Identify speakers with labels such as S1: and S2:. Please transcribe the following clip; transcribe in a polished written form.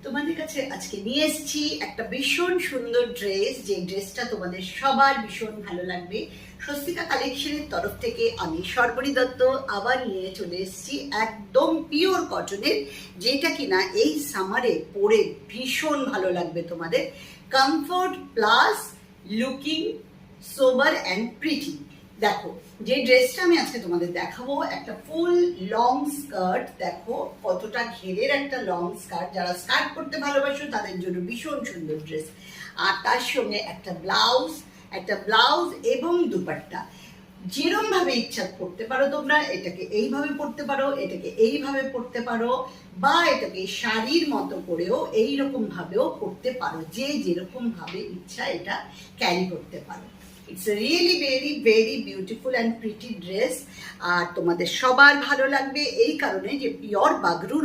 S1: তোমাদের কাছে আজকে নিয়ে এসেছি একটা ভীষণ সুন্দর ড্রেস, যে ড্রেসটা তোমাদের সবার ভীষণ ভালো লাগবে। স্বস্তিকা কালেকশনের তরফ থেকে আমি সর্বরী দত্ত আবার নিয়ে চলে এসেছি একদম পিওর কটনের, যেটা কিনা এই সামারে পরে ভীষণ ভালো লাগবে তোমাদের। Comfort plus looking sober and pretty. দেখো, যে ড্রেসটা আমি আজকে তোমাদের দেখাবো একটা ফুল লং স্কার্ট। দেখো কতটা ঘেরের একটা লং স্কার্ট, যারা স্কার্ট পরতে ভালোবাসো তাদের জন্য ভীষণ সুন্দর ড্রেস। আর তার সঙ্গে একটা ব্লাউজ এবং দুপাট্টা। যেরকম ভাবে ইচ্ছা পড়তে পারো তোমরা, এটাকে এইভাবে পড়তে পারো, এটাকে এইভাবে পড়তে পারো, বা এটাকে শাড়ির মতো করেও এইরকম ভাবেও পড়তে পারো। যে যেরকম ভাবে ইচ্ছা এটা ক্যারি করতে পারো। It's really very very beautiful and pretty dress. আর তোমাদের সবার ভালো লাগবে এই কারণে যে পিওর বাগরুর